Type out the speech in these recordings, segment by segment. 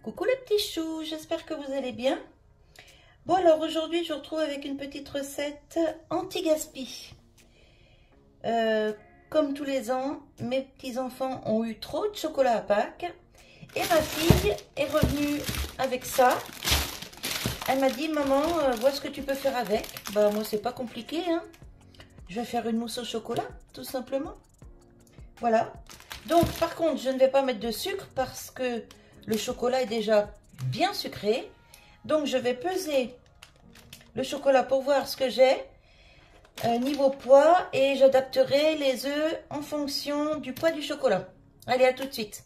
Coucou les petits choux, j'espère que vous allez bien. Bon alors aujourd'hui je vous retrouve avec une petite recette anti-gaspi. Comme tous les ans, mes petits-enfants ont eu trop de chocolat à Pâques et ma fille est revenue avec ça. Elle m'a dit maman, vois ce que tu peux faire avec. Bah moi c'est pas compliqué hein. Je vais faire une mousse au chocolat tout simplement. Voilà. Donc par contre je ne vais pas mettre de sucre parce que le chocolat est déjà bien sucré. Donc je vais peser le chocolat pour voir ce que j'ai niveau poids et j'adapterai les œufs en fonction du poids du chocolat. Allez, à tout de suite.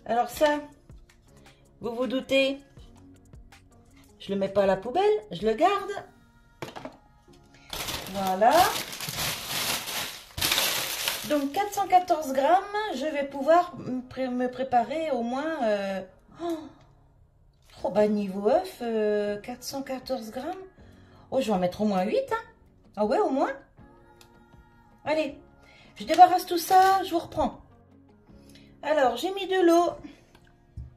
Alors ça, vous vous doutez, je le mets pas à la poubelle, je le garde. Voilà. Donc 414 grammes, je vais pouvoir me préparer au moins... oh bah niveau œuf, 414 grammes. Oh, je vais en mettre au moins 8. Hein. Ah ouais, au moins. Allez, je débarrasse tout ça, je vous reprends. Alors, j'ai mis de l'eau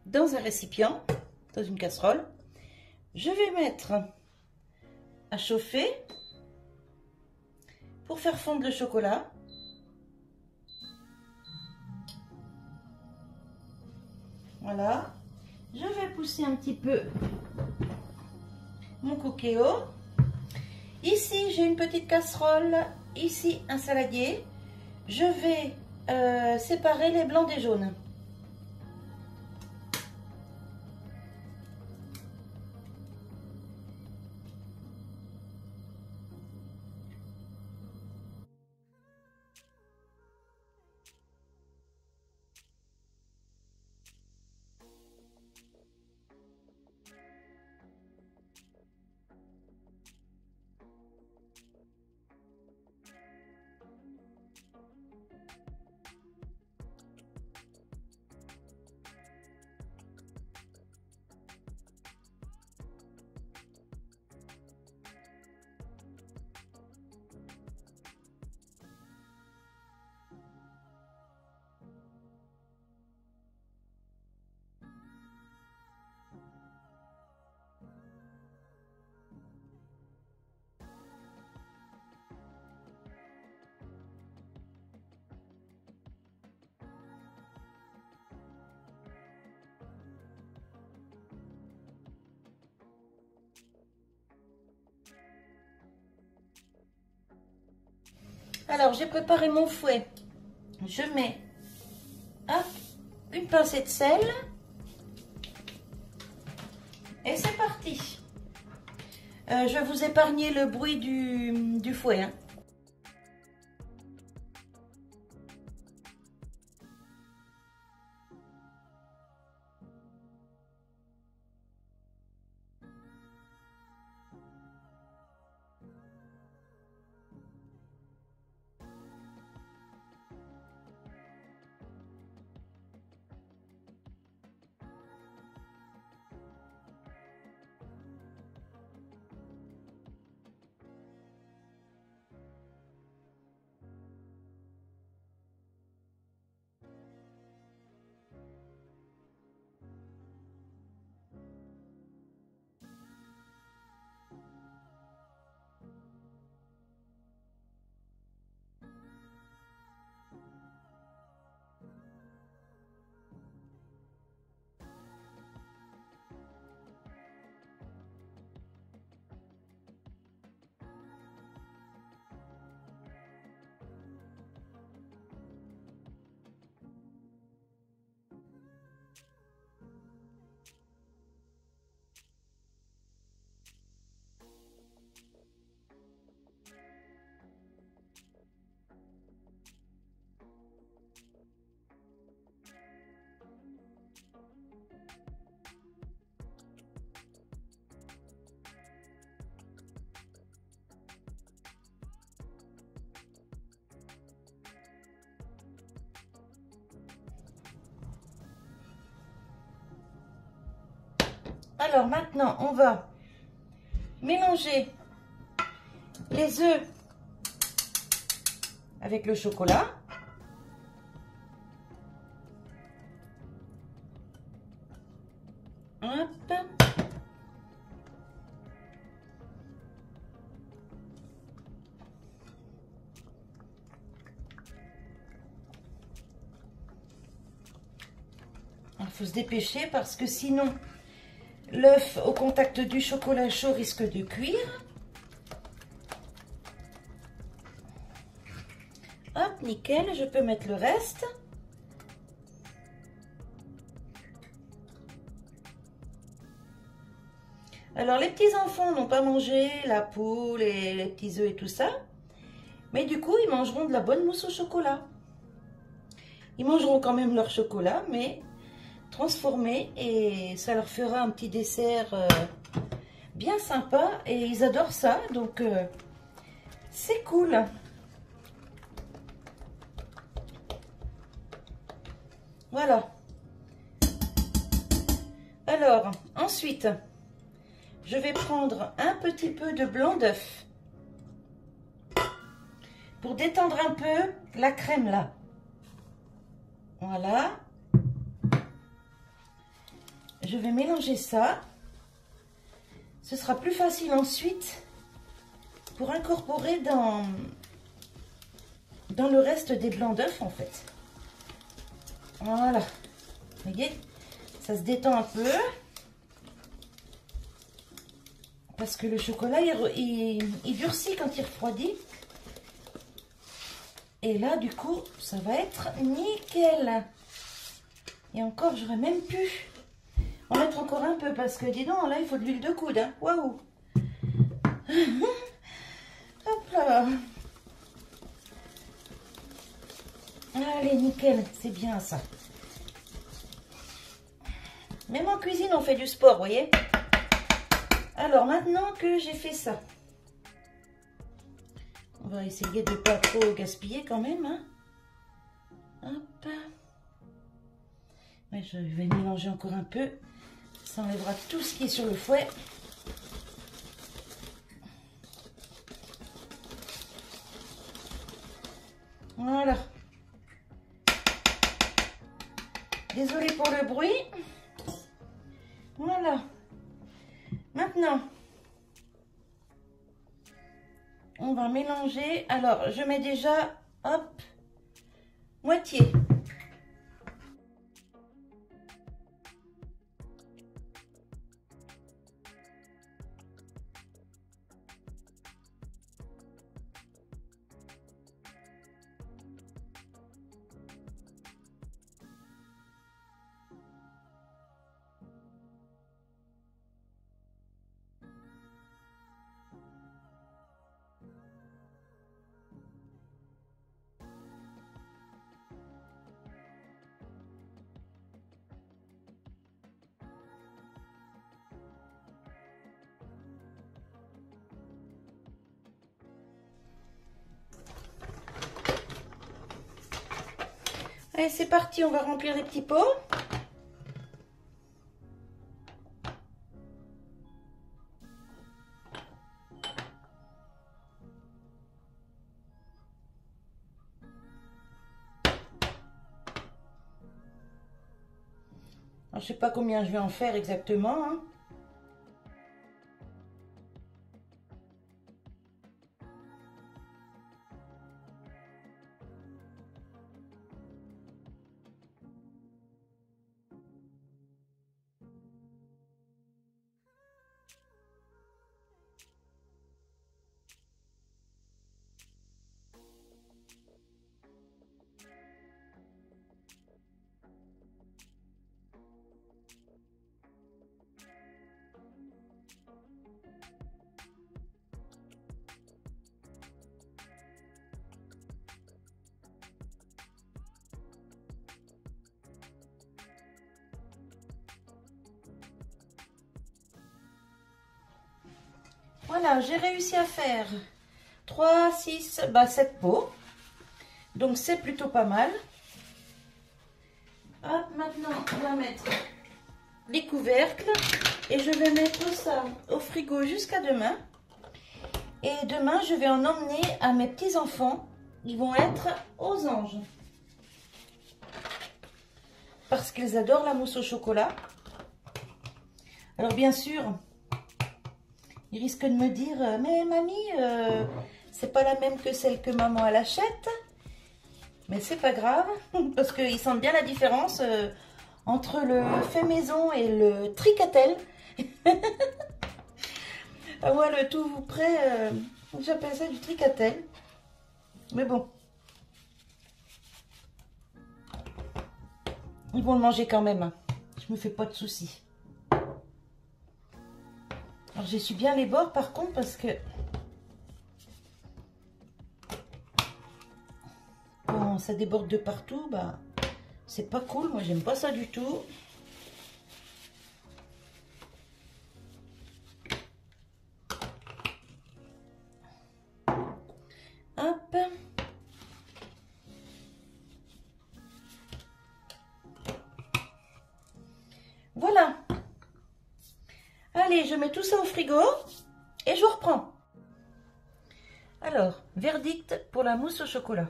dans un récipient, dans une casserole. Je vais mettre à chauffer pour faire fondre le chocolat. Voilà. Je vais pousser un petit peu mon cookéo. Ici, j'ai une petite casserole. Ici, un saladier. Je vais séparer les blancs des jaunes. Alors, j'ai préparé mon fouet. Je mets hop, une pincée de sel. Et c'est parti. Je vais vous épargner le bruit du fouet. Hein. Alors maintenant, on va mélanger les œufs avec le chocolat. Hop. Il faut se dépêcher parce que sinon l'œuf au contact du chocolat chaud risque de cuire. Hop, nickel, je peux mettre le reste. Alors les petits enfants n'ont pas mangé la poule et les petits œufs et tout ça. Mais du coup, ils mangeront de la bonne mousse au chocolat. Ils mangeront quand même leur chocolat, mais transformé, et ça leur fera un petit dessert bien sympa, et ils adorent ça, donc c'est cool. Voilà. Alors, ensuite, je vais prendre un petit peu de blanc d'œuf pour détendre un peu la crème là. Voilà. Je vais mélanger ça. Ce sera plus facile ensuite pour incorporer dans le reste des blancs d'œufs en fait. Voilà. Vous voyez, ça se détend un peu. Parce que le chocolat, il durcit quand il refroidit. Et là, du coup, ça va être nickel. Et encore, j'aurais même pu en mettre encore un peu parce que, dis donc, là, il faut de l'huile de coude. Hein. Waouh! Hop là! Allez, nickel, c'est bien ça. Même en cuisine, on fait du sport, vous voyez? Alors, maintenant que j'ai fait ça, on va essayer de ne pas trop gaspiller quand même. Hein. Hop. Ouais, je vais mélanger encore un peu. Ça enlèvera tout ce qui est sur le fouet. Voilà. Désolée pour le bruit. Voilà. Maintenant, on va mélanger. Alors, je mets déjà, hop, moitié. Allez, c'est parti, on va remplir les petits pots. Alors, je sais pas combien je vais en faire exactement. Hein. Voilà, j'ai réussi à faire 3, 6, 7 pots. Donc c'est plutôt pas mal. Hop, maintenant on va mettre les couvercles. Et je vais mettre ça au frigo jusqu'à demain. Et demain, je vais en emmener à mes petits-enfants. Ils vont être aux anges. Parce qu'ils adorent la mousse au chocolat. Alors bien sûr, ils risquent de me dire, mais mamie, c'est pas la même que celle que maman elle achète. Mais c'est pas grave, parce qu'ils sentent bien la différence entre le fait maison et le tricatel. Ah ouais, le tout prêt, j'appelle ça du tricatel. Mais bon. Ils vont le manger quand même. Hein. Je me fais pas de soucis. Alors j'essuie bien les bords par contre parce que quand ça déborde de partout, bah c'est pas cool. Moi j'aime pas ça du tout. Hop. Voilà. Allez, je mets tout ça au frigo et je reprends. Alors, verdict pour la mousse au chocolat.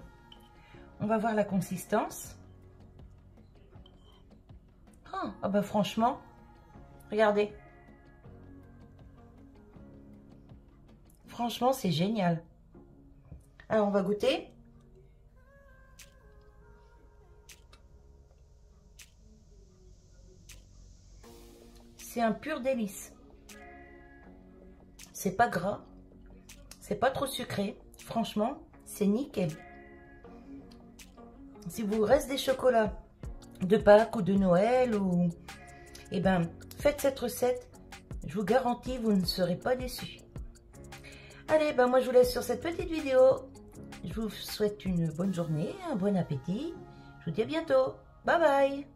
On va voir la consistance. Ah bah franchement, regardez. Franchement, c'est génial. Alors, on va goûter. C'est un pur délice. C'est pas gras. C'est pas trop sucré. Franchement, c'est nickel. Si vous reste des chocolats de Pâques ou de Noël, ou eh ben, faites cette recette. Je vous garantis, vous ne serez pas déçus. Allez, ben moi je vous laisse sur cette petite vidéo. Je vous souhaite une bonne journée, un bon appétit. Je vous dis à bientôt. Bye bye.